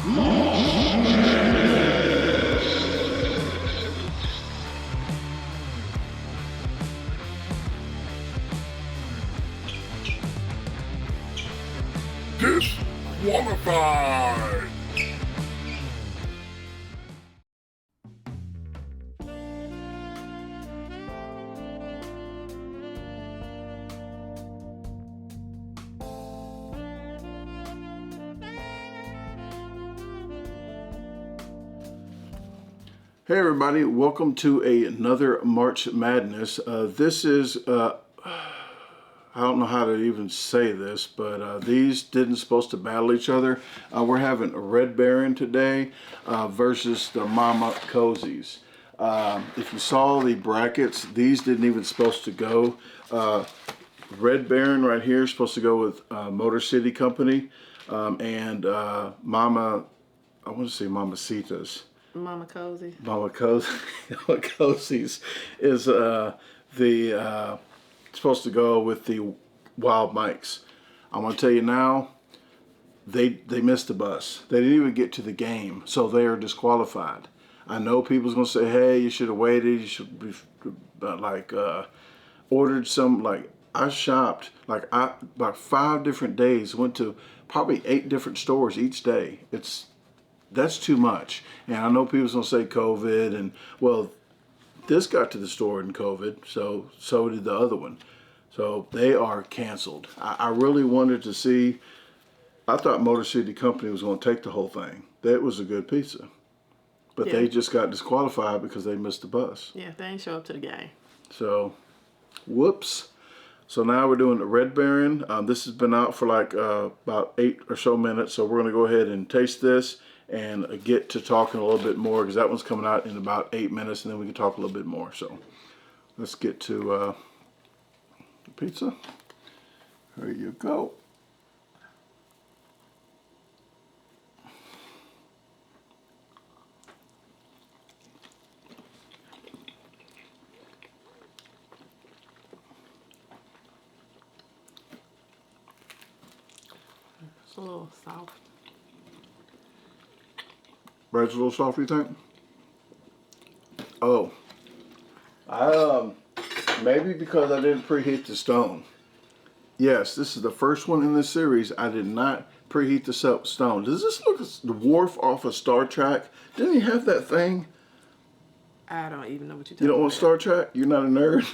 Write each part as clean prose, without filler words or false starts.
Disqualified! Hey everybody, welcome to another March Madness. This is, I don't know how to even say this, but these didn't supposed to battle each other. We're having a Red Baron today versus the Mama Cozzis. If you saw the brackets, these didn't even supposed to go. Red Baron right here is supposed to go with Motor City Company, and Mama, I want to say Mamacitas. Mama Cozzi. Mama Cozzi's is supposed to go with the Wild Mikes. I'm gonna tell you now, they missed the bus. They didn't even get to the game, so they are disqualified. I know people's gonna say, "Hey, you should have waited. You should be ordered some." Like I shopped about 5 different days. Went to probably 8 different stores each day. That's too much. And I know people's gonna say COVID, and well, this got to the store in COVID, so did the other one. So they are canceled. I really wanted to see, I thought Motor City Company was gonna take the whole thing. That was a good pizza. But they just got disqualified because they missed the bus. Yeah, they ain't show up to the game. So, whoops. So now we're doing the Red Baron. This has been out for like about 8 or so minutes. So we're gonna go ahead and taste this and get to talking a little bit more, because that one's coming out in about 8 minutes, and then we can talk a little bit more. So let's get to the pizza. There you go. It's a little soft. Bread's a little soft, you think? Oh, maybe because I didn't preheat the stone. Yes, this is the first one in this series. I did not preheat the stone. Does this look like the Worf off of Star Trek? Didn't he have that thing? I don't even know what you're talking about. You don't want Star Trek? You're not a nerd?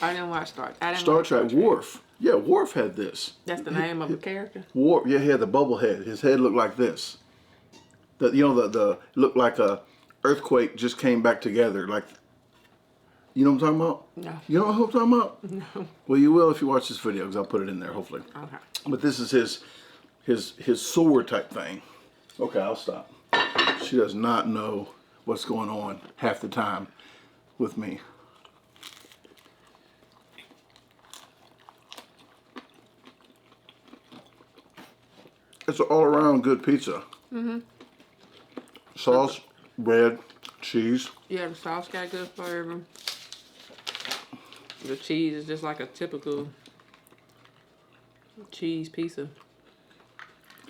I didn't watch Star Trek. Star Trek, Worf. Yeah, Worf had this. That's the name of the character? Worf, yeah, he had the bubble head. His head looked like this. The looked like a earthquake just came back together. Like, you know what I'm talking about? No. You know what I'm talking about? No. Well, you will if you watch this video, because I'll put it in there, hopefully. Okay. But this is his sword type thing. Okay, I'll stop. She does not know what's going on half the time with me. It's an all-around good pizza. Mm-hmm. Sauce, bread, cheese. Yeah, the sauce got good flavor. The cheese is just like a typical cheese pizza.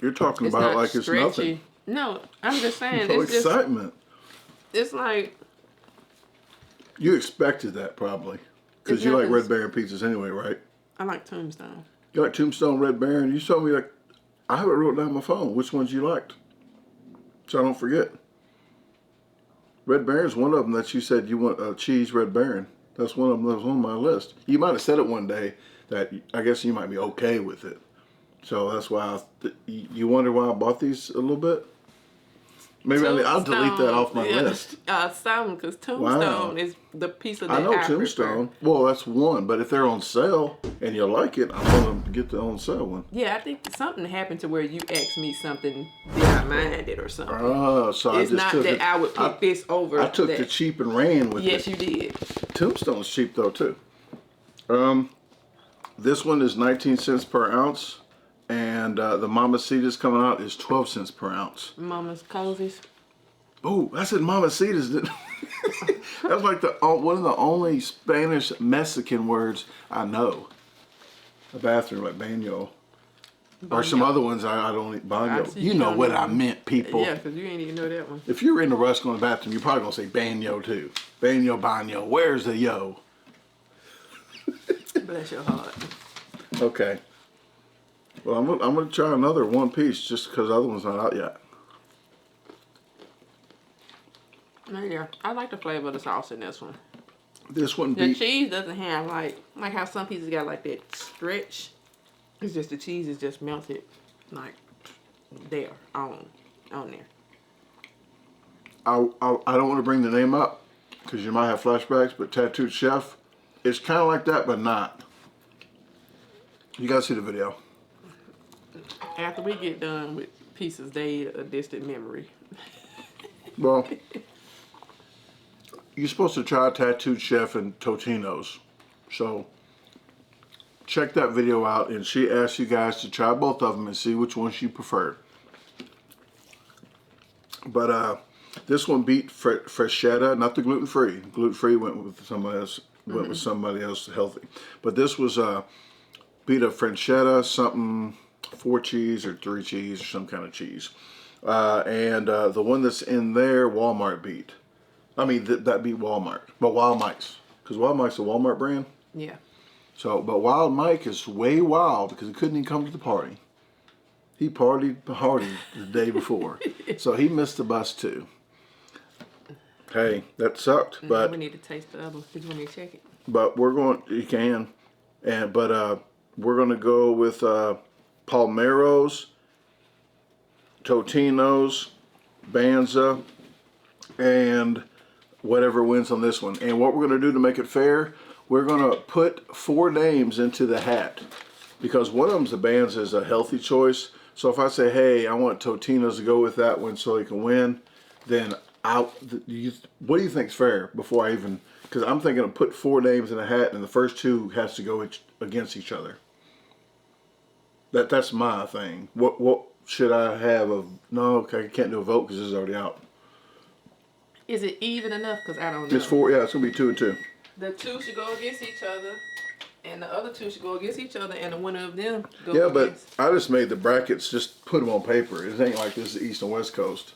You're talking about like it's nothing. No, I'm just saying. No it's excitement. It's like... You expected that probably. Because you like Red Baron pizzas anyway, right? I like Tombstone. You like Tombstone, Red Baron? You told me, like, I have it wrote down on my phone which ones you liked, so I don't forget. Red Baron's one of them that you said you want a cheese Red Baron. That's one of them that was on my list. You might have said it one day that I guess you might be okay with it. So that's why you wonder why I bought these a little bit? Maybe I'll delete that off my list. Some, because Tombstone is the pizza that I know Tombstone. prefer. Well, that's one, but if they're on sale and you like it, I'm going to get the on sale one. Yeah, I think something happened to where you asked me something, did I mind it or something? Oh, so it's I just not took that it. I would pick this over. I took the cheap and ran with it. Yes, you did. Tombstone's cheap though too. This one is 19 cents per ounce, and the Mamacitas coming out is 12 cents per ounce. Mama's Cozzi's. Oh, I said Mamacitas. That's like one of the only Spanish Mexican words I know. A bathroom at baño. Or some other ones I don't eat. Banyo. see You you know don't what know I them. meant, people. Yeah, because you ain't even know that one. If you were in the rush going to the bathroom, you're probably going to say banyo too. Banyo, banyo. Where's the yo? Bless your heart. Okay. Well, I'm gonna try another one piece just because the other one's not out yet. Yeah, I like the flavor of the sauce in this one. This one The beat. cheese doesn't have like how some pieces got like that stretch. It's just the cheese is just melted like there on there. I don't want to bring the name up because you might have flashbacks, but Tattooed Chef, it's kind of like that, but not. You gotta see the video. After we get done with pieces, they a distant memory. Well, you're supposed to try Tattooed Chef and Totino's, so check that video out. And she asked you guys to try both of them and see which one she preferred. But this one beat Freshetta, not the gluten-free. Gluten-free went with somebody else. Went with somebody else healthy. But this was beat a Freshetta, something 4 cheese or 3 cheese or some kind of cheese. And the one that's in there, Walmart beat. I mean, that beat Walmart. But Wild Mike's. Because Wild Mike's a Walmart brand. Yeah. So, but Wild Mike is way wild because he couldn't even come to the party. He partied the day before. So he missed the bus too. Hey, that sucked. Now But we need to taste the other one. Did you want me to check it? but we're going, you can. But we're going to go with Palmero's, Totino's, Banza, and whatever wins on this one. And what we're going to do to make it fair, we're going to put 4 names into the hat. Because one of them's the Banza is a healthy choice. So if I say, hey, I want Totino's to go with that one so he can win, then what do you think's fair before I even, because I'm thinking of put 4 names in a hat and the first 2 has to go against each other. That's my thing. What should I have of, no, okay, I can't do a vote because this is already out. Is it even enough? Because I don't know. It's 4, yeah, it's going to be 2 and 2. The 2 should go against each other, and the other 2 should go against each other, and the winner of them go Yeah, but against. I just made the brackets, just put them on paper. It ain't like this is East and West Coast.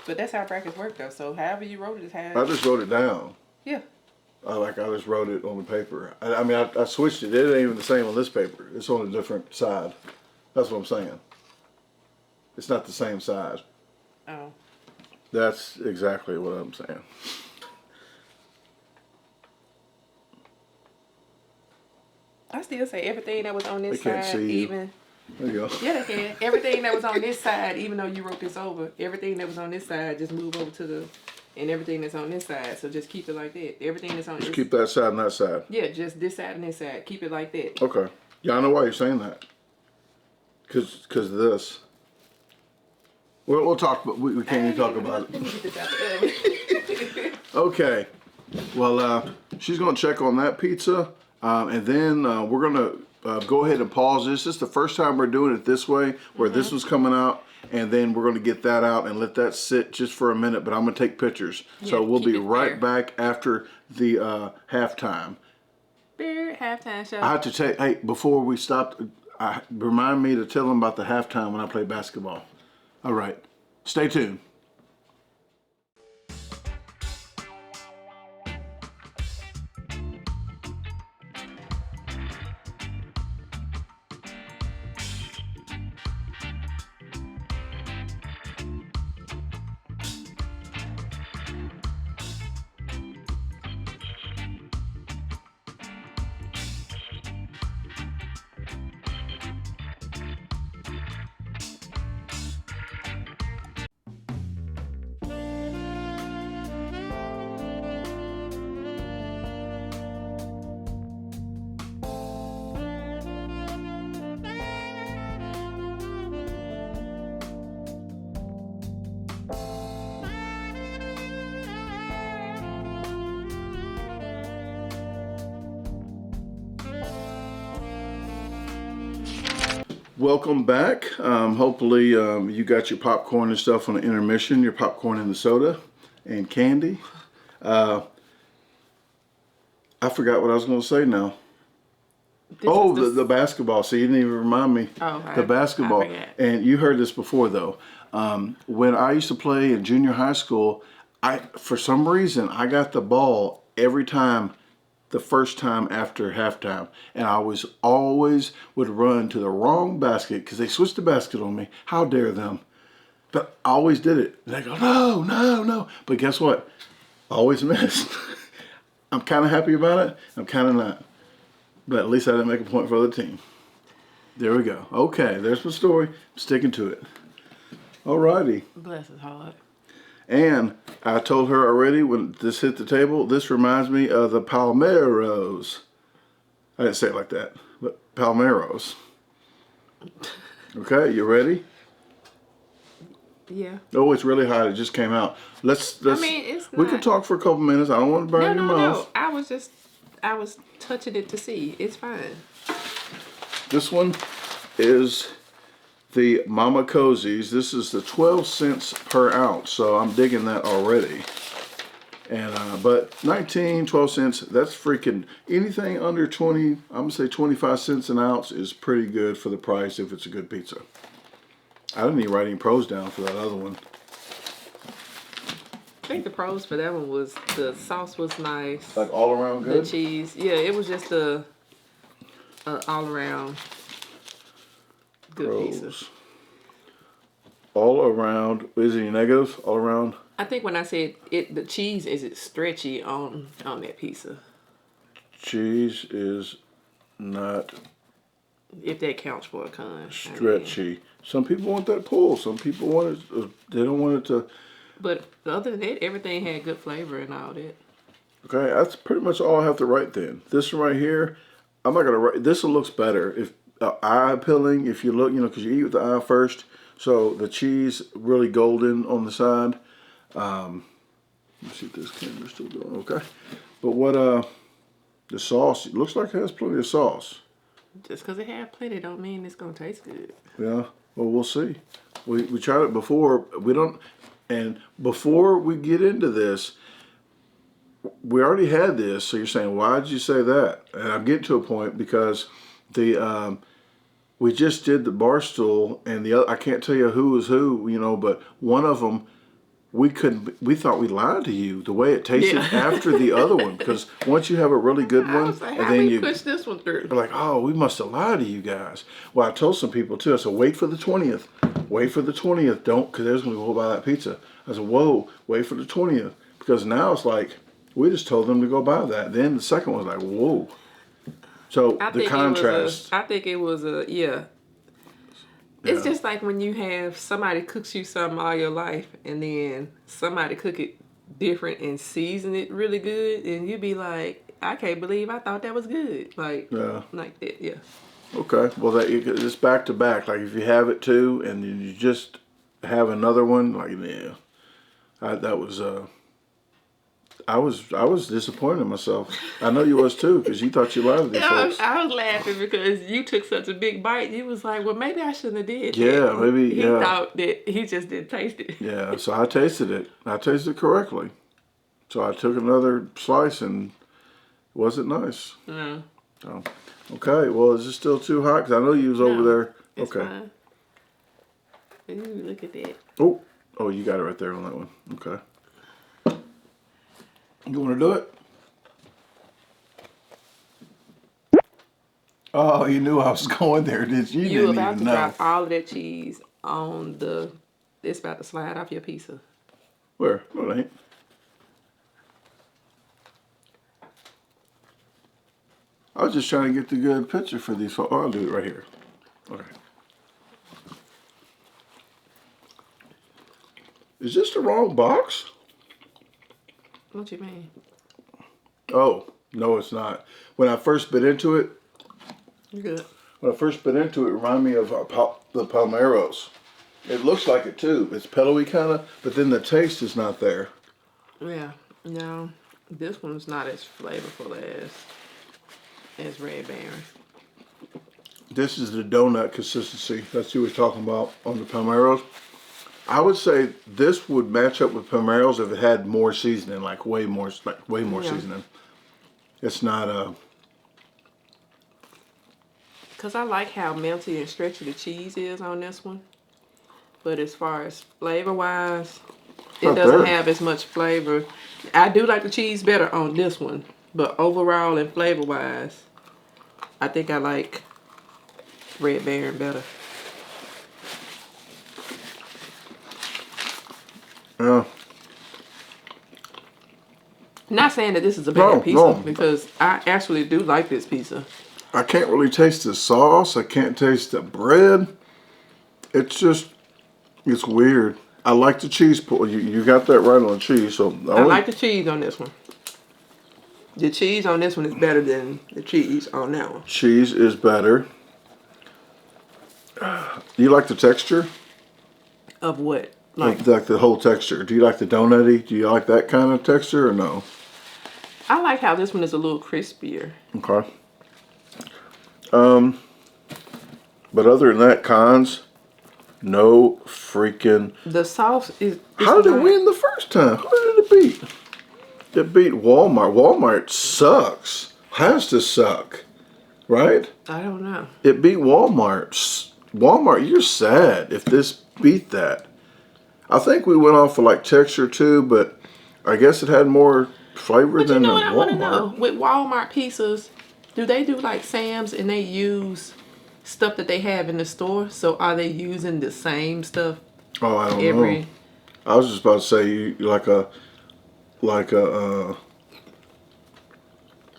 But that's how brackets work, though. So however you wrote it is how. I just wrote it down. Yeah. I just wrote it on the paper. I mean, I switched it. It ain't even the same on this paper. It's on a different side. That's what I'm saying. It's not the same side. Oh. That's exactly what I'm saying. I still say everything that was on this They can't side, see you. even. There you go. Yeah, they can. Everything that was on this side, even though you wrote this over, everything that was on this side, just move over to the, and everything that's on this side. So just keep it like that. Everything that's on Just this. keep that side and that side. Yeah, just this side and this side. Keep it like that. Okay. Yeah, I know why you're saying that. Cause of this. We'll talk, but we can't even talk about Let me it. get this out the oven. Okay. Well, she's gonna check on that pizza, and then we're gonna go ahead and pause this. This is the first time we're doing it this way, where this was coming out, and then we're gonna get that out and let that sit just for a minute. But I'm gonna take pictures, so Yeah, we'll keep be it right fair. back after the halftime. Beer halftime show. I have to tell, hey, before we stop, remind me to tell them about the halftime when I play basketball. All right, stay tuned. Welcome back. Hopefully you got your popcorn and stuff on the intermission, your popcorn and the soda and candy. I forgot what I was going to say now. Oh, the basketball. See, you didn't even remind me. Oh, okay. The basketball. I forgot. And you heard this before, though. When I used to play in junior high school, for some reason, I got the ball every time, the first time after halftime. And I was always would run to the wrong basket because they switched the basket on me. How dare them? But I always did it. And they go, no, no, no. But guess what? I always missed. I'm kind of happy about it. I'm kind of not. But at least I didn't make a point for the team. There we go. Okay, there's my story. I'm sticking to it. Alrighty. Bless his heart. And I told her already when this hit the table, this reminds me of the Palmeros. I didn't say it like that, but Palmeros. Okay, you ready? Yeah. Oh, it's really hot. It just came out. Let's I mean, it's not... We can talk for a couple minutes. I don't want to burn your mouth. No. I was touching it to see. It's fine. This one is the Mama Cozzi's. This is the 12 cents per ounce, so I'm digging that already. And but 12 cents, that's freaking anything under 20, I'm gonna say 25 cents an ounce is pretty good for the price if it's a good pizza. I didn't even write any pros down for that other one. I think the pros for that one was the sauce was nice. Like all around good? The cheese. Yeah, it was just a all around good Pros. pizza. All around, is any negatives? All around? I think when I said it, the cheese is stretchy on that pizza. Cheese is not If that counts for a con. stretchy. Some people want that pull. Some people want it, they don't want it to. But other than that, everything had good flavor and all that. Okay, that's pretty much all I have to write then. This one right here, I'm not going to write. This one looks better. If eye appealing, if you look, because you eat with the eye first. So the cheese really golden on the side. Let's see if this camera's still going. Okay. But what, the sauce, it looks like it has plenty of sauce. Just because it had plenty don't mean it's going to taste good. Yeah, well, we'll see. We tried it before. We don't, and before we get into this, we already had this. So you're saying, why did you say that? And I'm getting to a point because the we just did the bar stool, and the other, I can't tell you who was who, but one of them we thought we lied to you the way it tasted after the other one, because once you have a really good one, was like, and then you push this one through. They're like, oh, we must have lied to you guys. Well, I told some people too. I said, wait for the 20th. Wait for the 20th. Don't, because they're going to go buy that pizza. I said, whoa, wait for the 20th. Because now it's like, we just told them to go buy that. Then the second one's like, whoa. So the contrast. I think it was yeah. It's just like when you have somebody cooks you something all your life and then somebody cook it different and season it really good, and you be like, I can't believe I thought that was good. Like that, yeah. Okay, well, it's back to back. Like if you have it too, and then you just have another one, like I was disappointed in myself. I know you was too, because you thought you lied to these folks. I was laughing because you took such a big bite. You was like, well, maybe I shouldn't have did. Yeah, that. maybe. He thought that he just didn't taste it. Yeah, so I tasted it. I tasted it correctly. So I took another slice and it wasn't nice. No. So, okay, well, is it still too hot? Because I know you was over there. It's okay. Fine. Ooh, look at that. Oh, you got it right there on that one. Okay. You want to do it? Oh, you knew I was going there, did you? You about to drop all of that cheese on it's about to slide off your pizza. Where? No, it ain't. I was just trying to get the good picture for these. Oh, I'll do it right here. Okay. Is this the wrong box? What you mean? Oh, no, it's not. When I first bit into it, Good. When I first bit into it, it reminded me of the Palmeros. It looks like it too. It's pillowy kind of, but then the taste is not there. Yeah. No, this one's not as flavorful as Red Baron. This is the donut consistency that you were talking about on the Palmeros. I would say this would match up with Palmeros if it had more seasoning, like way more seasoning. It's not Because I like how melty and stretchy the cheese is on this one. But as far as flavor-wise, it doesn't have as much flavor. I do like the cheese better on this one. But overall and flavor-wise, I think I like Red Baron better. Yeah. Not saying that this is a bad pizza, because I actually do like this pizza. I can't really taste the sauce. I can't taste the bread. It's just, it's weird. I like the cheese. You got that right on the cheese. So I like the cheese on this one. The cheese on this one is better than the cheese on that one. Cheese is better. Do you like the texture? Of what? Like the whole texture. Do you like the donutty? Do you like that kind of texture or no? I like how this one is a little crispier. Okay. But other than that, cons, no freaking. The sauce is. How did it win the first time? Who did it beat? It beat Walmart. Walmart sucks. Has to suck, right? I don't know. It beat Walmart. Walmart, you're sad if this beat that. I think we went off for like texture too, but I guess it had more flavor than you know Walmart. what I want to know? With Walmart pizzas, do they do like Sam's and they use stuff that they have in the store? So are they using the same stuff? Oh, I don't know. I was just about to say you like a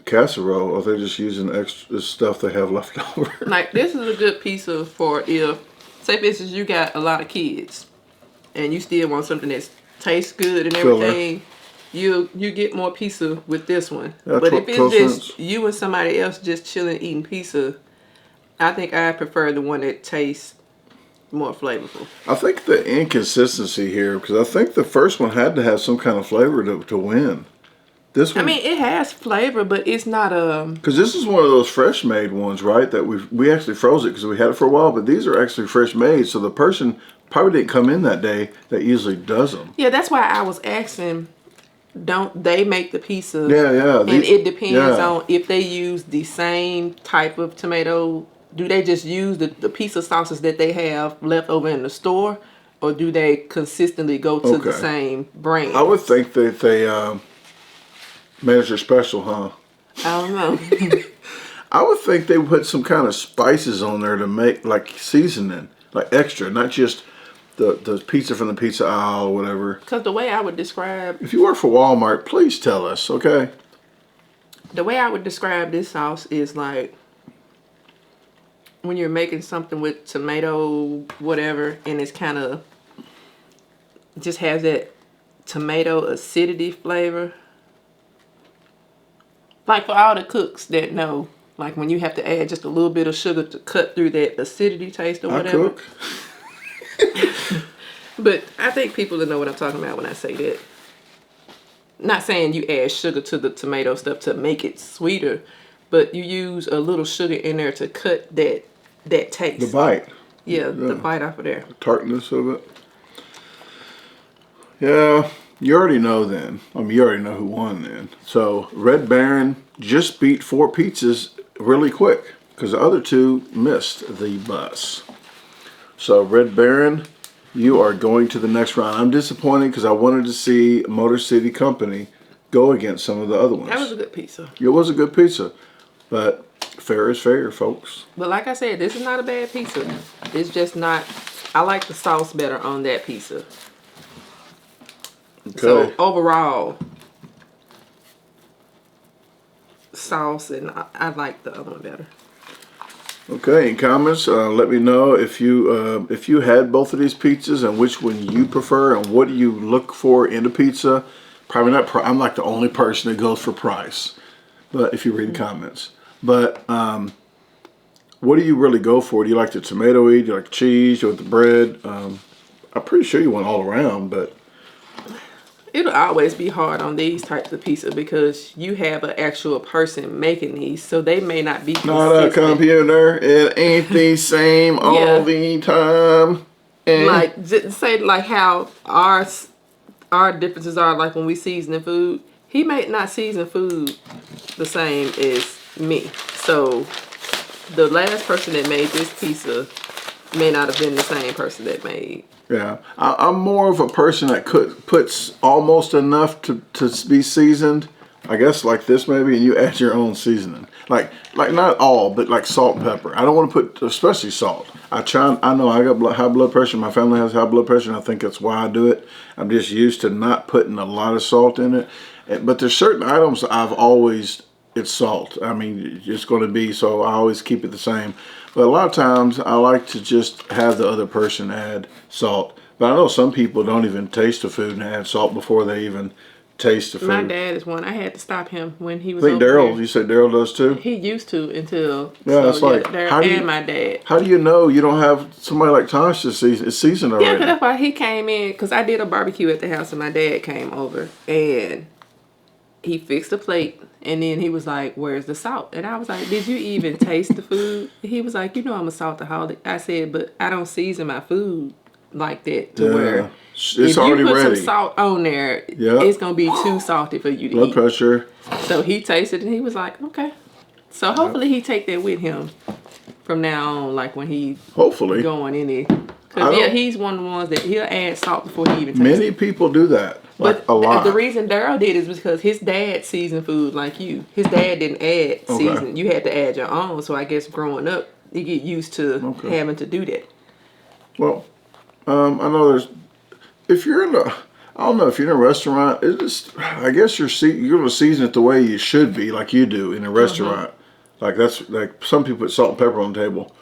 casserole, or they're just using extra stuff they have left over. Like this is a good pizza for if, say for instance, you got a lot of kids and you still want something that tastes good and everything. You get more pizza with this one. Yeah, but if it's just you and somebody else just chilling eating pizza, I think I prefer the one that tastes more flavorful. I think the inconsistency here, because I think the first one had to have some kind of flavor to win. This one, I mean, it has flavor, but it's not a. Because this is one of those fresh made ones, right? That we actually froze it because we had it for a while, but these are actually fresh made, so the person probably didn't come in that day that usually does them. Yeah, that's why I was asking. Don't they make the pizza? Yeah. And it depends on if they use the same type of tomato. Do they just use the pizza sauces that they have left over in the store? Or do they consistently go to the same brand? I would think that they manage their special, huh? I don't know. I would think they would put some kind of spices on there to make like seasoning, like extra, not just the pizza from the pizza aisle or whatever. Because the way I would describe... If you work for Walmart, please tell us, okay? The way I would describe this sauce is like when you're making something with tomato, whatever, and it's kind of... just has that tomato acidity flavor. Like for all the cooks that know, like when you have to add just a little bit of sugar to cut through that acidity taste or whatever. I cook. But I think people will know what I'm talking about when I say that. Not saying you add sugar to the tomato stuff to make it sweeter, but you use a little sugar in there to cut that taste. The bite. Yeah, the bite off of there. The tartness of it. Yeah, you already know then. I mean, you already know who won then. So, Red Baron just beat 4 pizzas really quick because the other 2 missed the bus. So, Red Baron, you are going to the next round. I'm disappointed because I wanted to see Motor City Company go against some of the other ones. That was a good pizza. It was a good pizza, but fair is fair, folks. But like I said, this is not a bad pizza. It's just not... I like the sauce better on that pizza. Okay. So overall, sauce, and I like the other one better. Okay, in comments, let me know if you had both of these pizzas and which one you prefer and what do you look for in a pizza. Probably not. I'm like the only person that goes for price, but if you read the comments, but what do you really go for? Do you like the tomato-y? Do you like the cheese? Do you like the bread? I'm pretty sure you went all around, but. It'll always be hard on these types of pizza because you have an actual person making these, so they may not be consistent. Not a computer. It ain't the same all the time. And like, just say like how our differences are, like when we season food. He may not season food the same as me. So the last person that made this pizza may not have been the same person that made. Yeah, I'm more of a person that puts almost enough to be seasoned. I guess like this maybe, and you add your own seasoning. Like not all, but like salt and pepper. I don't want to put, especially salt. I know I got high blood pressure. My family has high blood pressure, and I think that's why I do it. I'm just used to not putting a lot of salt in it. But there's certain items it's salt. I mean, it's going to be, so I always keep it the same. But a lot of times I like to just have the other person add salt. But I know some people don't even taste the food and add salt before they even taste the food. My dad is one. I had to stop him when he was I think over Daryl, there. you said Daryl does too? He used to until, yeah, it's like, Daryl and my dad. How do you know you don't have somebody like Tosh to season? It's seasoned already. Yeah, because that's why he came in, because I did a barbecue at the house and my dad came over and he fixed the plate and then he was like, where's the salt? And I was like, did you even taste the food? He was like, you know I'm a saltaholic. I said, but I don't season my food like that to where it's if already you put ready. some salt on there, it's going to be too salty for you to Blood eat. pressure. So he tasted it and he was like, okay. So hopefully he take that with him from now on, like when he going in it. Because he's one of the ones that he'll add salt before he even tastes it. Many people do that. Like, But a lot. The reason Daryl did is because his dad seasoned food like you. His dad didn't add seasoning. You had to add your own. So I guess growing up, you get used to having to do that. Well, I know there's, if you're in a, I don't know, if you're in a restaurant, it's just, I guess you're going to season it the way you should be, like you do in a restaurant. Like that's, like some people put salt and pepper on the table.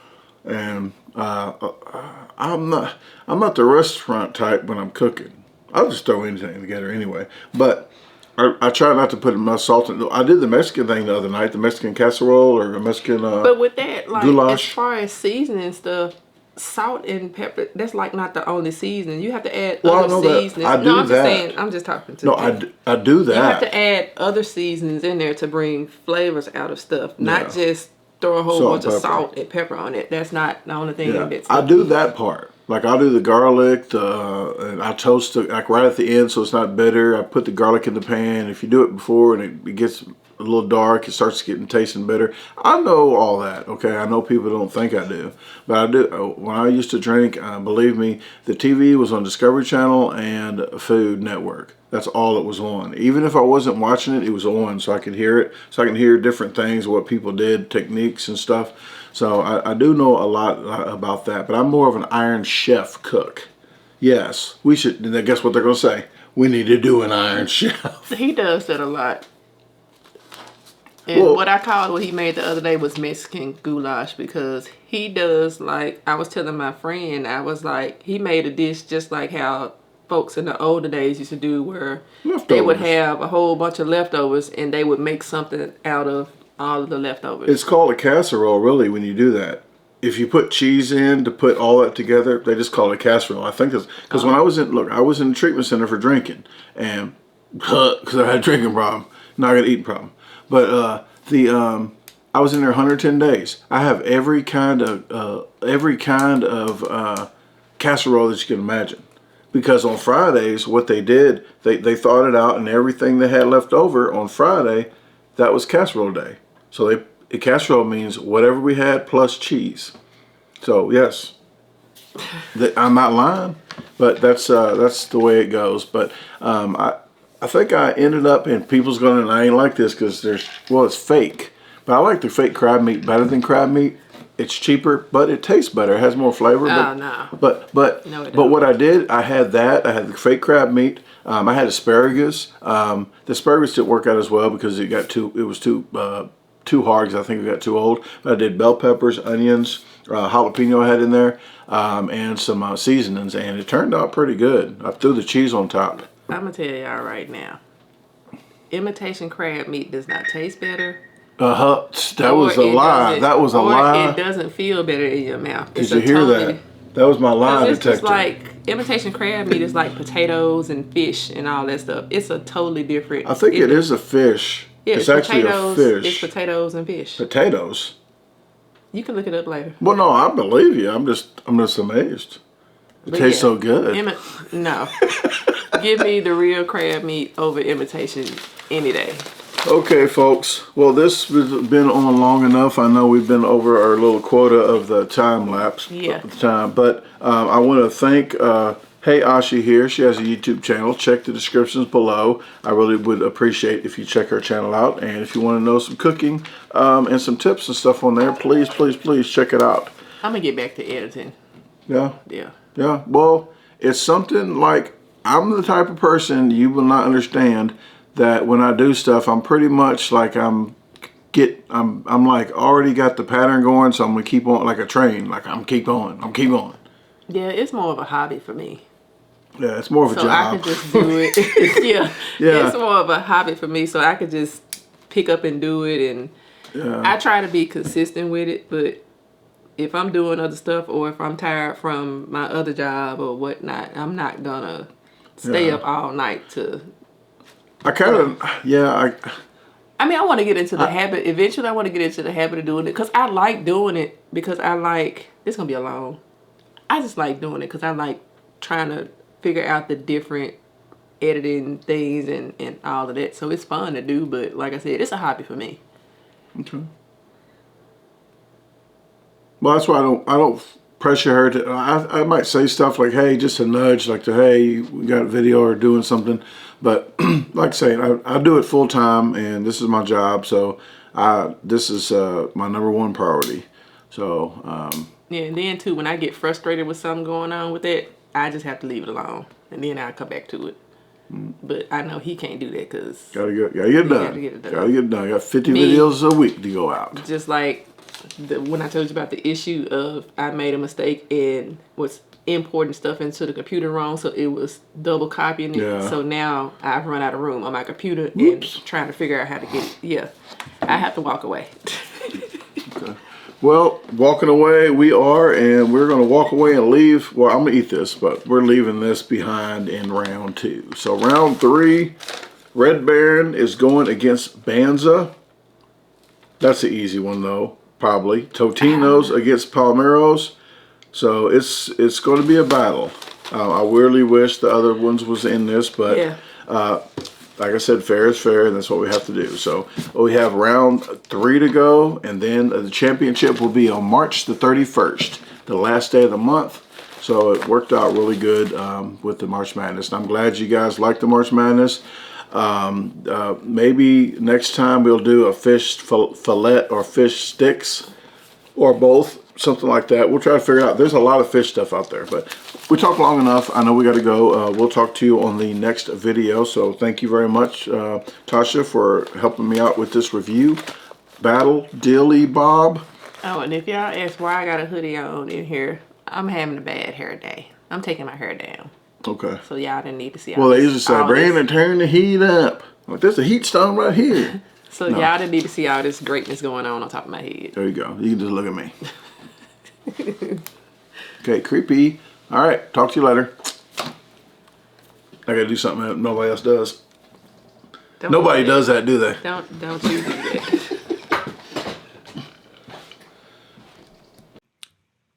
And I'm not the restaurant type when I'm cooking. I'll just throw anything together anyway. But I try not to put enough salt in. I did the Mexican thing the other night, the Mexican casserole or a Mexican but with that, like goulash. As far as seasoning stuff, salt and pepper, that's like not the only seasoning. You have to add other seasonings. I do I'm just saying, I'm just talking to I do that. You have to add other seasonings in there to bring flavors out of stuff, not just throw a whole bunch of salt and pepper on it. That's not the only thing that's I do that part. Like I'll do the garlic, and I toast it like right at the end so it's not bitter. I put the garlic in the pan. If you do it before and it gets a little dark, it starts tasting bitter. I know all that, okay? I know people don't think I do, but I do. When I used to drink, believe me, the TV was on Discovery Channel and Food Network. That's all it was on. Even if I wasn't watching it, it was on so I could hear it, so I can hear different things, what people did, techniques and stuff. So I do know a lot about that, but I'm more of an Iron Chef cook. Yes, we should, and guess what they're going to say? We need to do an Iron Chef. He does that a lot. And what I called what he made the other day was Mexican goulash because he does, like, I was telling my friend, I was like, he made a dish just like how folks in the older days used to do where they would have a whole bunch of leftovers and they would make something out of all of the leftovers. It's called a casserole, really, when you do that. If you put cheese in to put all that together, they just call it a casserole. I think that's because when I was in the treatment center for drinking, and because I had a drinking problem, now I got an eating problem. But I was in there 110 days. I have every kind of casserole that you can imagine. Because on Fridays, what they did, they thawed it out, and everything they had left over on Friday, that was casserole day. So casserole means whatever we had plus cheese. So yes, I'm not lying, but that's the way it goes. But I think I ended up, and people's going, I ain't like this because it's fake. But I like the fake crab meat better than crab meat. It's cheaper, but it tastes better. It has more flavor. Oh, no. But what I did, I had that. I had the fake crab meat. I had asparagus. The asparagus didn't work out as well because it was too hard because I think it got too old. But I did bell peppers, onions, jalapeno I had in there, and some seasonings, and it turned out pretty good. I threw the cheese on top. I'm going to tell y'all right now, imitation crab meat does not taste better. That was a lie. That was a lie. It doesn't feel better in your mouth. Did you hear that? That was my lie detector. It's just like imitation crab meat is like potatoes and fish and all that stuff. It's a totally different. I think it is a fish. Yeah, it's actually a fish. It's potatoes and fish. Potatoes. You can look it up later. Well, no, I believe you. I'm just amazed. It tastes so good. No. Give me the real crab meat over imitation any day. Okay, folks. Well, this has been on long enough. I know we've been over our little quota of the time lapse. Yeah. But I want to thank Hey Ashi here. She has a YouTube channel. Check the descriptions below. I really would appreciate if you check her channel out. And if you want to know some cooking and some tips and stuff on there, please check it out. I'm gonna get back to editing. Yeah. Yeah. Yeah. Well, it's something like I'm the type of person you will not understand that when I do stuff, I'm pretty much like I'm like already got the pattern going, so I'm gonna keep on like a train. Like I'm keep going. Yeah, it's more of a hobby for me. Yeah, it's more of a So job. I could just do it. Yeah. Yeah. It's more of a hobby for me, so I could just pick up and do it. And I try to be consistent with it, but if I'm doing other stuff or if I'm tired from my other job or whatnot, I'm not gonna stay up all night to. I kind of, I mean, I want to get into the habit. Eventually, I want to get into the habit of doing it because I like doing it because I like, this going to be a long. I just like doing it because I like trying to figure out the different editing things and all of that. So it's fun to do, but like I said, it's a hobby for me. Okay. Well, that's why I don't pressure her to. I might say stuff like, "Hey," just a nudge, like to, "Hey, we got a video or doing something." But like I say, I do it full time, and this is my job, so this is my #1 priority. So Yeah, and then too, when I get frustrated with something going on with it, I just have to leave it alone, and then I'll come back to it. But I know he can't do that because gotta get it done. Gotta get it done. I got 50 videos a week to go out. Just like when I told you about the issue of I made a mistake and was importing stuff into the computer wrong, so it was double copying it. Yeah. So now I've run out of room on my computer and trying to figure out how to get it. Yeah, I have to walk away. Okay. Well, walking away we are, and we're going to walk away and leave. Well, I'm going to eat this, but we're leaving this behind in round 2. So round 3, Red Baron is going against Banza. That's an easy one, though, probably. Totino's against Palmeros. So it's going to be a battle. I really wish the other ones was in this, but Yeah. like I said, fair is fair, and that's what we have to do. So we have round 3 to go, and then the championship will be on March the 31st, the last day of the month. So it worked out really good with the March Madness. And I'm glad you guys like the March Madness. Maybe next time we'll do a fish fillet or fish sticks or both, something like that. We'll try to figure it out. There's a lot of fish stuff out there, but we talked long enough. I know we got to go. We'll talk to you on the next video. So thank you very much, Tasha, for helping me out with this review. Battle Dilly Bob. Oh, and if y'all ask why I got a hoodie on in here, I'm having a bad hair day. I'm taking my hair down. Okay. So y'all didn't need to see. Well, they usually say, Brandon, turn the heat up. Like, there's a heat stone right here. So y'all didn't need to see all this greatness going on top of my head. There you go. You can just look at me. Okay, creepy. All right, talk to you later. I gotta do something that nobody else does. Nobody does that, do they? Don't you do that.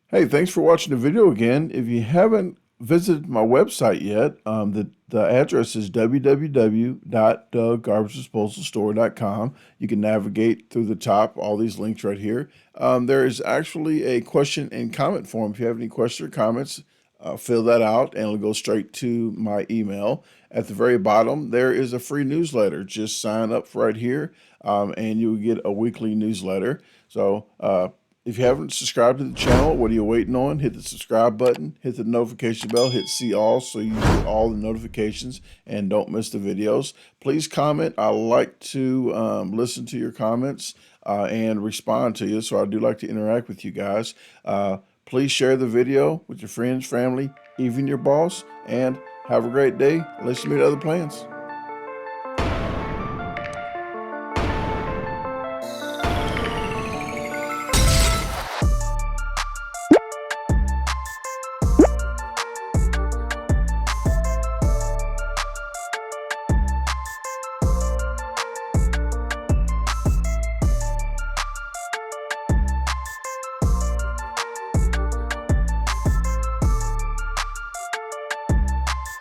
Hey, thanks for watching the video again. If you haven't visited my website yet, the address is www.DaGarbageDisposalStore.com. You can navigate through the top, all these links right here. There is actually a question and comment form. If you have any questions or comments, fill that out and it'll go straight to my email. At the very bottom, there is a free newsletter. Just sign up right here and you'll get a weekly newsletter. So if you haven't subscribed to the channel, what are you waiting on? Hit the subscribe button, hit the notification bell, hit see all so you get all the notifications and don't miss the videos. Please comment. I like to listen to your comments and respond to you, so I do like to interact with you guys. Please share the video with your friends, family, even your boss, and have a great day. Let's meet other plans.